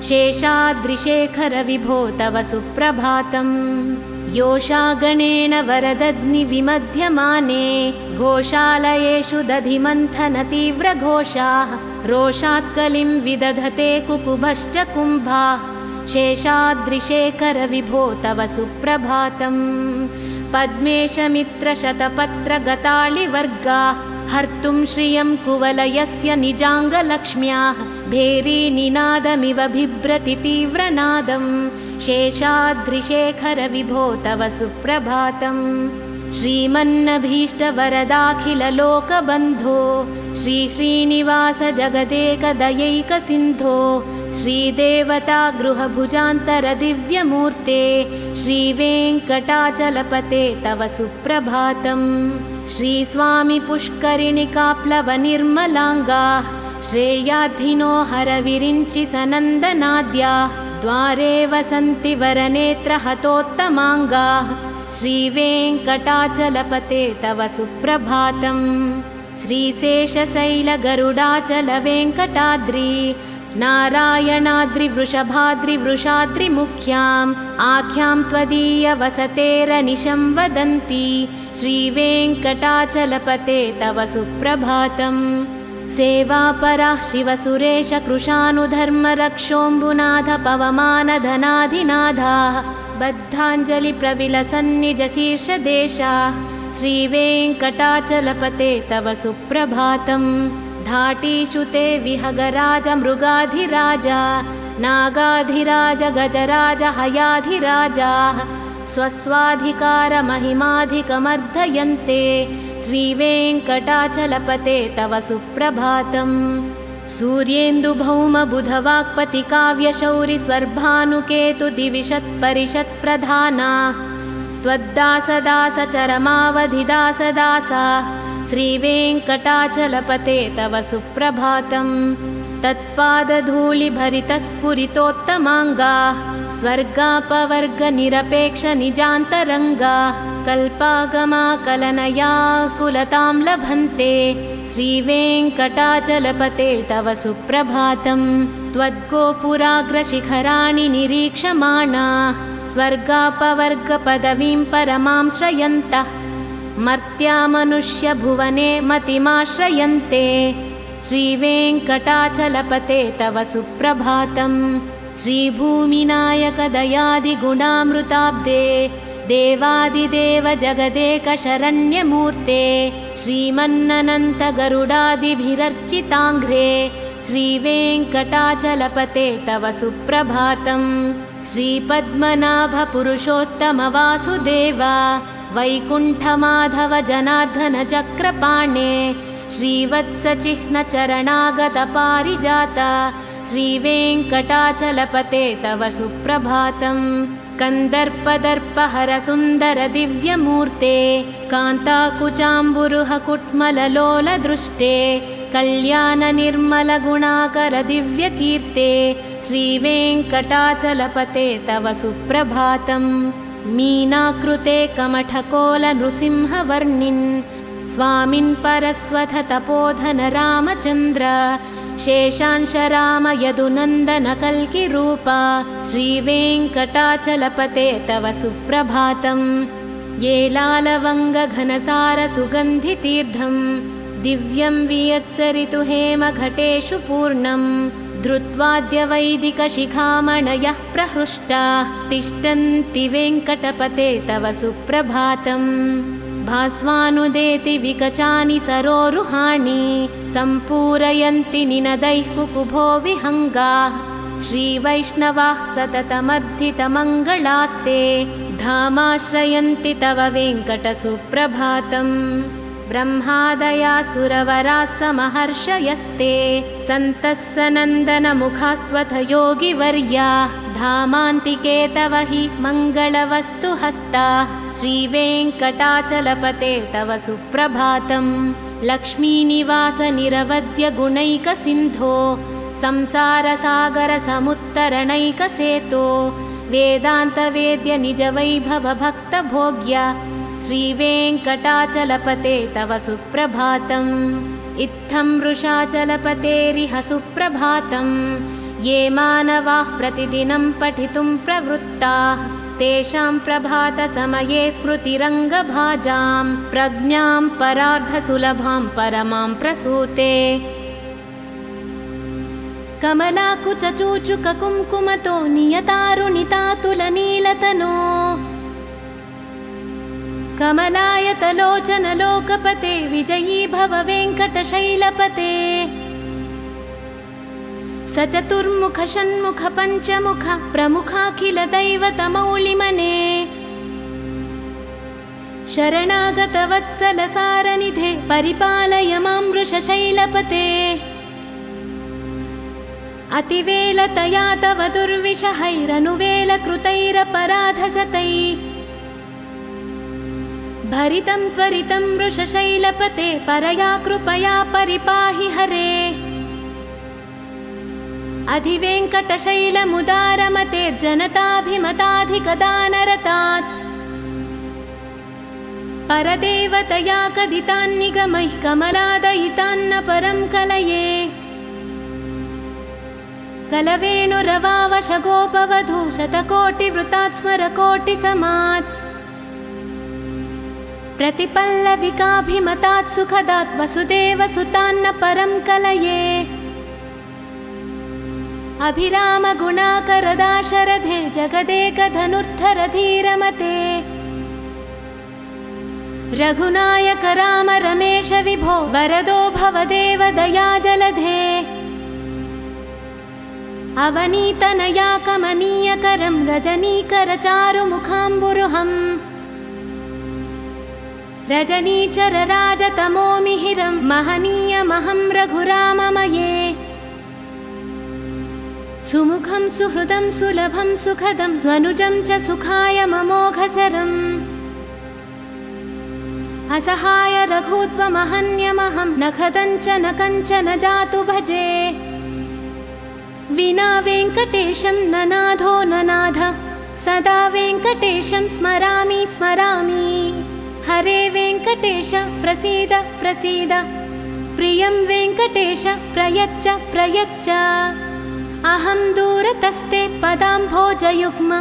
शेषाद्रिशेखर विभो तव सुप्रभातम् योषागणेन वरदग्निविमध्यमाने घोषालयेषु दधिमन्थनतीव्रघोषाः रोषात्कलिं विदधते कुकुभश्च कुम्भाः शेषाद्रिशेखर विभो तव सुप्रभातम् पद्मेशमित्रशतपत्रगतालिवर्गाः हर्तुं श्रियं कुवलयस्य निजाङ्गलक्ष्म्याः भेरीनिनादमिव बिभ्रति तीव्रनादम् शेषाद्रिशेखर विभो तव सुप्रभातम् श्रीमन्नभीष्टवरदाखिललोकबन्धो श्रीश्रीनिवास जगदेकदयैकसिन्धो श्रीदेवता गृहभुजान्तरदिव्यमूर्ते श्रीवेङ्कटाचलपते तव सुप्रभातम् श्रीस्वामि पुष्करिणिकाप्लवनिर्मलाङ्गाः श्रेयाधिनो हरविरिञ्चि सनन्दनाद्याः द्वारे वसन्ति वरनेत्रहतोत्तमाङ्गाः श्रीवेङ्कटाचलपते तव सुप्रभातम् श्रीशेषशैलगरुडाचलवेङ्कटाद्रि नारायणाद्रिवृषभाद्रिवृषाद्रिमुख्याम् आख्यां त्वदीयवसतेरनिशं वदन्ति श्रीवेङ्कटाचलपते तव सुप्रभातम् सेवापराः शिवसुरेशकृशानुधर्मरक्षोऽम्बुनाथ पवमानधनाधिनाथाः बद्धाञ्जलिप्रविलसन्निजशीर्षदेशाः श्रीवेङ्कटाचलपते तव सुप्रभातम् धाटीषु ते विहगराज मृगाधिराज नागाधिराज गजराज हयाधिराजाः स्वस्वाधिकारमहिमाधिकमर्धयन्ते श्रीवेङ्कटाचलपते तव सुप्रभातम् सूर्येन्दुभौमबुधवाक्पतिकाव्यशौरिस्वर्भानुकेतुदिविशत्परिषत्प्रधानाः त्वद्दासदासचरमावधिदासदासाः श्रीवेङ्कटाचलपते तव सुप्रभातम् तत्पादधूलिभरितस्फुरितोत्तमाङ्गाः स्वर्गापवर्गनिरपेक्षनिजान्तरङ्गाः कल्पागमाकलनयाकुलतां लभन्ते श्रीवेङ्कटाचलपते तव सुप्रभातम् त्वद्गोपुराग्रशिखराणि निरीक्षमाणाः स्वर्गापवर्गपदवीं परमां श्रयन्तः मर्त्या मनुष्यभुवने मतिमाश्रयन्ते श्रीवेङ्कटाचलपते तव सुप्रभातम् श्रीभूमिनायकदयादिगुणामृताब्दे देवादिदेव जगदेकशरण्यमूर्ते श्रीमन्ननन्तगरुडादिभिरर्चिताङ्घ्रे श्रीवेङ्कटाचलपते तव सुप्रभातम्। श्रीपद्मनाभपुरुषोत्तमवासुदेव वैकुण्ठमाधव जनार्दन चक्रपाणे श्रीवत्सचिह्नचरणागतपारिजात श्रीवेङ्कटाचलपते तव सुप्रभातम्। कन्दर्पदर्पहर सुन्दर दिव्यमूर्ते कान्ताकुचाम्बुरुह कुट्मललोलदृष्टे कल्याण निर्मल गुणाकर दिव्यकीर्ते श्रीवेङ्कटाचलपते तव सुप्रभातम्। मीनाकृते कमठकोल नृसिंहवर्णिन् स्वामिन् परस्वथ तपोधन रामचन्द्र शेषांश राम यदुनन्दन कल्किरूप श्रीवेङ्कटाचलपते तव सुप्रभातम्। ये लालवङ्ग घनसार सुगन्धितीर्थं दिव्यं वियत्सरितु हेमघटेषु पूर्णम् धृत्वाद्यवैदिकशिखामणयः प्रहृष्टाः तिष्ठन्ति वेङ्कटपते तव सुप्रभातम्। भास्वानुदेति विकचानि सरोरुहाणि सम्पूरयन्ति निनदैः कुकुभो विहङ्गाः श्रीवैष्णवाः सततमर्धितमङ्गलास्ते धामाश्रयन्ति तव वेङ्कटसुप्रभातम्। ब्रह्मादयासुरवराः समहर्षयस्ते सन्तः सनन्दनमुखास्त्वथ योगिवर्याः धामान्तिके तव हि मङ्गलवस्तुहस्ताः श्रीवेङ्कटाचलपते तव सुप्रभातम्। लक्ष्मीनिवास निरवद्य गुणैकसिन्धो संसारसागरसमुत्तरणैकसेतो वेदान्तवेद्य निजवैभव भक्तभोग्य श्रीवेङ्कटाचलपते तव सुप्रभातम्। इत्थं वृषाचलपतेरिह सुप्रभातम्। ये मानवाः प्रतिदिनं पठितुं प्रवृत्ताः तेषां प्रभातसमये स्मृतिरङ्गभाजां प्रज्ञां परार्धसुलभां परमां प्रसूते। कमलाकुचूचुककुङ्कुमतो नियतारुणितातुलनीलतनो कमलायतलोचन लोकपते विजयी भव वेङ्कटशैलपते। सचतुर्मुख षण्मुख पञ्चमुख प्रमुखाखिल दैवतमौलिमने शरणागत वत्सल सारनिधे परिपालय मां वृषशैलपते। अतिवेलतया तव दुर्विषहैरनुवेलकृतैरपराधशतैः भरितं त्वरितं वृषशैलपते परया कृपया परिपाहि हरे। अधिवेङ्कटशैलमुदारमते जनताभिमताधिकदानरतात् परदेवतया कथितान्निगमैः कमलादयितान्न परं कलये। कलवेणुरवावशगोपवधू शतकोटिवृतात् स्मरकोटिसमात् प्रतिपल्लविकाभिमतात् सुखदात् वसुदेवसुतान्न परं कलये। अभिरामगुणाकरदाशरथे जगदेकधनुर्धरधीरमते रघुनायक राम रमेश विभो वरदो भवदेव दयाजलधे। अवनीतनया कमनीयकरं रजनीकरचारुमुखाम्बुरुहम् रजनीचरराजतमोमिहिरं महनीयमहं रघुराममये। सुमुखं सुहृदं सुलभं सुखदं स्वनुजं च सुखाय ममोघशरम् असहाय रघुत्वमहन्यमहं न खदञ्च न कञ्चन जातु भजे। विना वेङ्कटेशं न नाथो न नाथ सदा वेङ्कटेशं स्मरामि स्मरामि। हरे वेङ्कटेश प्रसीद प्रसीद प्रियं वेङ्कटेश प्रयच्छ प्रयच्छ। अहं दूरतस्ते पदाम्भोजयुग्म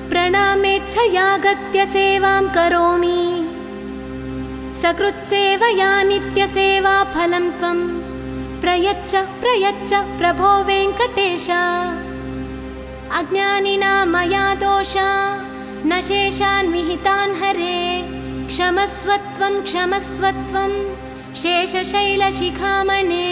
प्रणामेच्छयागत्य सेवां करोमि। सकृत्सेवया नित्यसेवाफलं त्वं प्रयच्छ प्रयच्छ प्रभो वेङ्कटेश। अज्ञानिना मया दोषा न शेषान् विहितान् हरे क्षमस्वत्वं क्षमस्वत्वं शेषशैलशिखामणे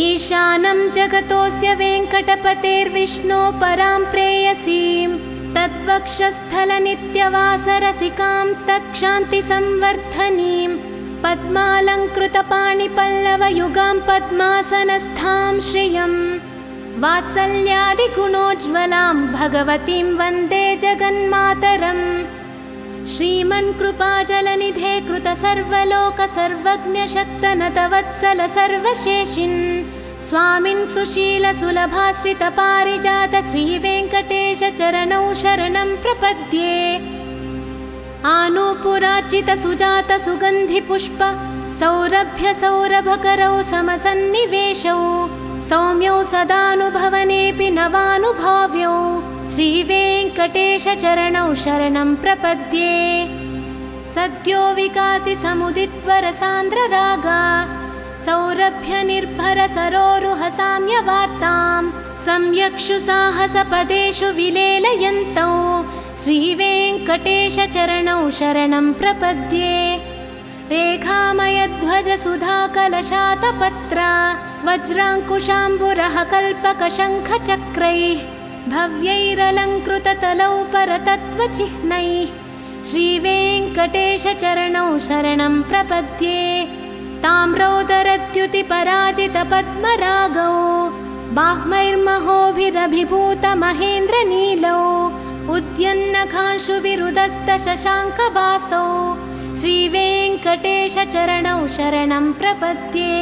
ईशानं जगतोऽस्य वेङ्कटपतेर्विष्णो परां प्रेयसीं तद्वक्षस्थलनित्यवासरसिकां तत्क्षान्तिसंवर्धनीं पद्मालङ्कृतपाणिपल्लवयुगां पद्मासनस्थां श्रियं वात्सल्यादिगुणोज्ज्वलां भगवतीं वन्दे जगन्मातरम् श्रीमन्कृपाजलनिधे कृतसर्वलोकसर्वज्ञशक्तनतवत्सल सर्वशेषिन् स्वामिन् सुशीलसुलभाश्रितपारिजात श्रीवेङ्कटेशचरणौ शरणं प्रपद्ये आनूपुरार्चितसुजातसुगन्धिपुष्प सौरभ्यसौरभकरौ समसन्निवेशौ सौम्यौ सदानुभवनेऽपि नवानुभाव्यौ श्रीवेङ्कटेशचरणौ शरणं प्रपद्ये सद्यो विकासि समुदित्वरसान्द्ररागा सौरभ्यनिर्भरसरोरुहसाम्यवार्तां सम्यक्षु साहसपदेषु विलेलयन्तौ श्रीवेङ्कटेशचरणौ शरणं प्रपद्ये रेखामयध्वजसुधाकलशातपत्र वज्राङ्कुशाम्बुरः कल्पकशङ्खचक्रैः भव्यैरलङ्कृततलौ परतत्त्वचिह्नैः श्रीवेङ्कटेशचरणौ शरणं प्रपद्ये ताम्रोदरद्युतिपराजितपद्मरागौ बाह्मैर्महोभिरभिभूतमहेन्द्रनीलौ उद्यन्नखांशुभिरुदस्तशशाङ्कवासौ श्रीवेङ्कटेशचरणौ शरणं प्रपद्ये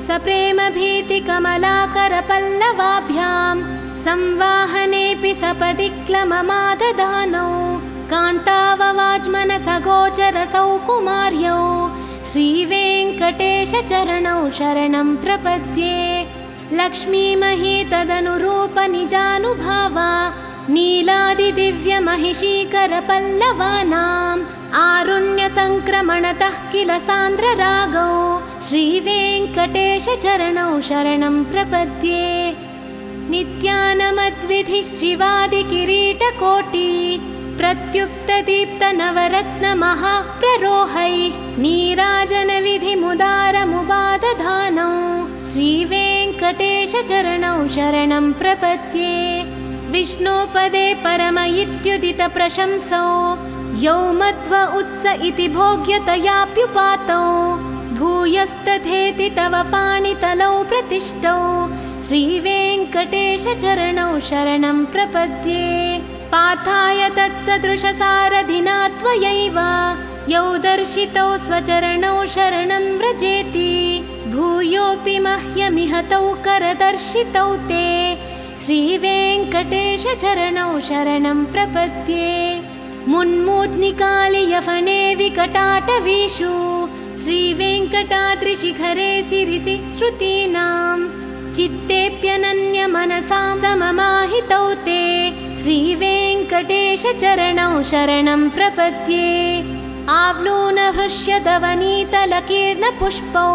सप्रेमभीतिकमलाकरपल्लवाभ्यां संवाहनेऽपि सपदि क्लममाददानौ कान्ताववाज्मनसगोचरसौ कुमार्यौ श्रीवेङ्कटेशचरणौ शरणं प्रपद्ये लक्ष्मीमही तदनुरूपनिजानुभावा नीलादिदिव्यमहिषीकरपल्लवानाम् आरुण्यसङ्क्रमणतः किल सान्द्ररागौ श्रीवेङ्कटेशचरणौ शरणं प्रपद्ये नित्यानमद्विधिः शिवादिकिरीटकोटि प्रत्युक्तदीप्तनवरत्नमहाप्ररोहैः नीराजनविधिमुदारमुपादधानौ श्रीवेङ्कटेशचरणौ शरणं प्रपद्ये विष्णोपदे परम इत्युदितप्रशंसौ यौ मध्व उत्स इति भोग्यतयाप्युपातौ भूयस्तथेति तव पाणितलौ प्रतिष्ठौ श्रीवेङ्कटेशचरणौ शरणं प्रपद्ये पार्थाय तत्सदृशसारथिना त्वयैव यौ दर्शितौ स्वचरणौ शरणं व्रजेति भूयोऽपि मह्यमिहतौ करदर्शितौ ते श्रीवेङ्कटेशचरणौ शरणं प्रपद्ये मुन्मूद्निकालियफने विकटाटवीषु श्रीवेङ्कटाद्रिशिखरे सिरिसि श्रुतीनां चित्तेऽप्यनन्यमनसां सममाहितौ ते श्रीवेङ्कटेशचरणौ शरणं प्रपद्ये आवलूनहृष्यदवनीतलकीर्णपुष्पौ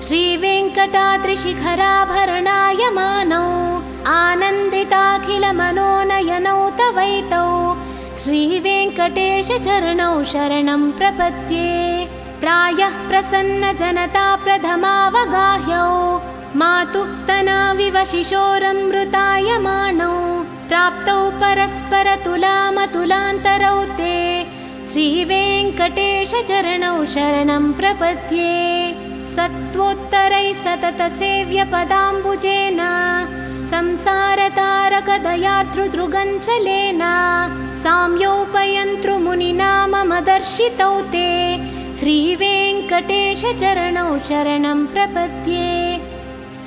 श्रीवेङ्कटाद्रिशिखराभरणायमानौ आनन्दिताखिलमनोनयनौ तवैतौ श्रीवेङ्कटेशचरणौ शरणं प्रपद्ये प्रायः प्रसन्नजनता प्रथमावगाह्यौ मातुः स्तनाविव शिशोरमृतायमाणौ प्राप्तौ परस्परतुलामतुलान्तरौ ते श्रीवेङ्कटेशचरणौ शरणं प्रपद्ये सत्त्वोत्तरैः सततसेव्यपदाम्बुजेन संसारतारकदयार्द्रुदृगञ्चलेन साम्योपयन्तृमुनिना मम दर्शितौ ते श्रीवेङ्कटेशचरणौ शरणं प्रपद्ये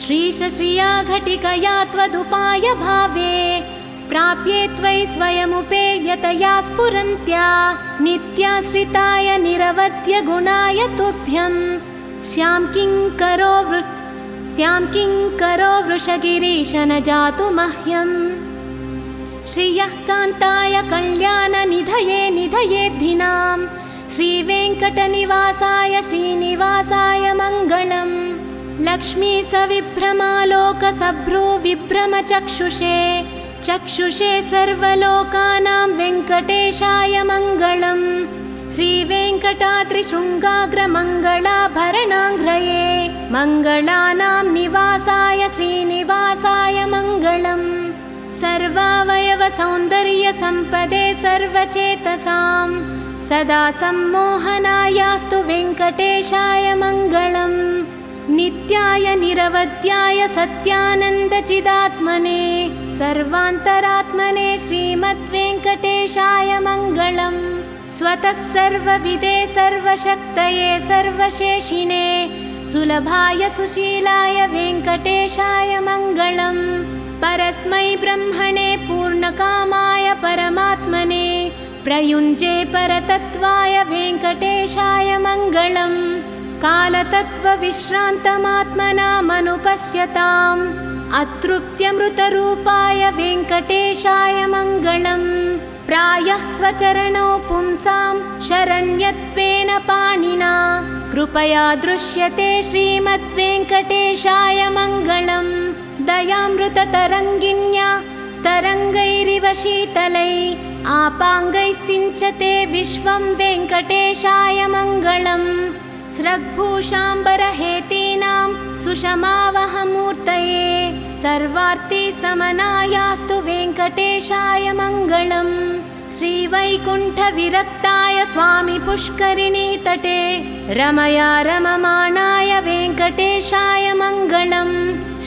श्रीशश्रिया घटिकया त्वदुपाय भावे प्राप्ये त्वयि स्वयमुपेयतया स्फुरन्त्या नित्याश्रिताय निरवध्य गुणाय तुभ्यं स्यां किङ्करो वृषगिरीश न जातु मह्यम् श्रियः कान्ताय कल्याणनिधये निधयेऽर्धिनां श्रीवेङ्कटनिवासाय श्रीनिवासाय मङ्गलम् लक्ष्मी सविभ्रमालोकसभ्रूविभ्रमचक्षुषे चक्षुषे सर्वलोकानां वेङ्कटेशाय मङ्गलम् श्रीवेङ्कटाद्रिशृङ्गाग्रमङ्गलाभरणाङ्ग्रये मङ्गलानां निवासाय श्रीनिवासाय मङ्गलम् सर्वावयवसौन्दर्यसम्पदे सर्वचेतसां सदा सम्मोहनायास्तु वेङ्कटेशाय मङ्गलम् नित्याय निरवध्याय सत्यानन्दचिदात्मने सर्वान्तरात्मने श्रीमद्वेङ्कटेशाय मङ्गलम् स्वतः सर्वविदे सर्वशक्तये सर्वशेषिणे सुलभाय सुशीलाय वेङ्कटेशाय मङ्गलम् परस्मै ब्रह्मणे पूर्णकामाय परमात्मने प्रयुञ्जे परतत्त्वाय वेङ्कटेशाय मङ्गलम् कालतत्त्वविश्रान्तमात्मनामनुपश्यताम् अतृप्त्यमृतरूपाय वेङ्कटेशाय मङ्गलम् प्रायः स्वचरणौ पुंसां शरण्यत्वेन पाणिना कृपया दृश्यते श्रीमद्वेङ्कटेशाय मङ्गलम् दयामृततरङ्गिण्या स्तरङ्गैरिव शीतलै आपाङ्गैः सिञ्चते विश्वं वेङ्कटेशाय मङ्गलम् स्रग्भूषाम्बरहेतीनां सुषमावहमूर्तये सर्वार्तिसमनायास्तु वेङ्कटेशाय मङ्गलम् श्रीवैकुण्ठविरक्ताय स्वामी पुष्करिणीतटे रमया रममाणाय वेङ्कटेशाय मङ्गलम्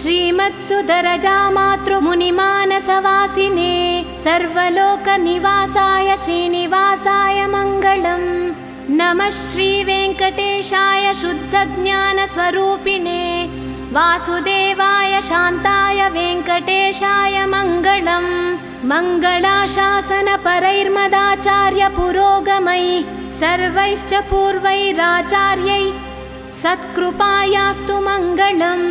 श्रीमत्सुदरजामातृमुनिमानसवासिने सर्वलोकनिवासाय श्रीनिवासाय मङ्गलम् नमः श्रीवेङ्कटेशाय शुद्धज्ञानस्वरूपिणे वासुदेवाय शान्ताय वेङ्कटेशाय मङ्गलम् मङ्गलाशासनपरैर्मदाचार्य पुरोगमैः सर्वैश्च पूर्वैराचार्यैः सत्कृपायास्तु मङ्गलम्।